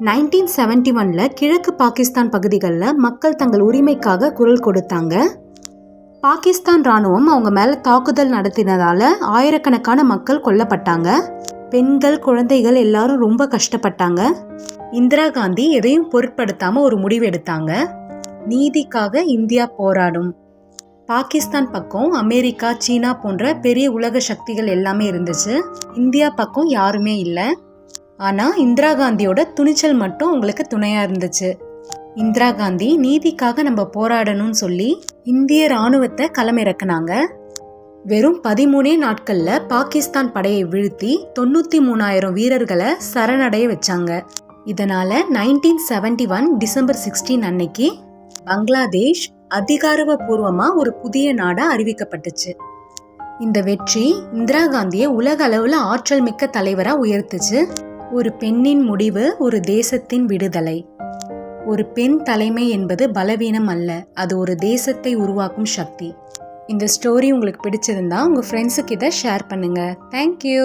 1971 கிழக்கு பாகிஸ்தான் பகுதிகளில் மக்கள் தங்கள் உரிமைக்காக குரல் கொடுத்தாங்க. பாகிஸ்தான் ராணுவம் அவங்க மேலே தாக்குதல் நடத்தினதால ஆயிரக்கணக்கான மக்கள் கொல்லப்பட்டாங்க. பெண்கள், குழந்தைகள் எல்லாரும் ரொம்ப கஷ்டப்பட்டாங்க. இந்திரா காந்தி எதையும் பொருட்படுத்தாம ஒரு முடிவு எடுத்தாங்க. நீதிக்காக இந்தியா போராடும். பாகிஸ்தான் பக்கம் அமெரிக்கா, சீனா போன்ற பெரிய உலக சக்திகள் எல்லாமே இருந்துச்சு. இந்தியா பக்கம் யாருமே இல்லை. ஆனால் இந்திரா காந்தியோட துணிச்சல் மட்டும் உங்களுக்கு துணையாக இருந்துச்சு. இந்திரா காந்தி நீதிக்காக நம்ம போராடணும்னு சொல்லி இந்திய இராணுவத்தை களமிறக்குனாங்க. வெறும் 13 நாட்களில் பாகிஸ்தான் படையை வீழ்த்தி 93,000 வீரர்களை சரணடைய வச்சாங்க. இதனால் 1971 டிசம்பர் 16 அன்னைக்கு பங்களாதேஷ் அதிகாரப்பூர்வமாக ஒரு புதிய நாடாக அறிவிக்கப்பட்டுச்சு. இந்த வெற்றி இந்திரா காந்தியை உலக அளவில் ஆற்றல் மிக்க தலைவராக உயர்த்துச்சு. ஒரு பெண்ணின் முடிவு ஒரு தேசத்தின் விடுதலை. ஒரு பெண் தலைமை என்பது பலவீனம் அல்ல, அது ஒரு தேசத்தை உருவாக்கும் சக்தி. இந்த ஸ்டோரி உங்களுக்கு பிடிச்சிருந்தா உங்கள் ஃப்ரெண்ட்ஸுக்கு இதை ஷேர் பண்ணுங்கள். தேங்க்யூ.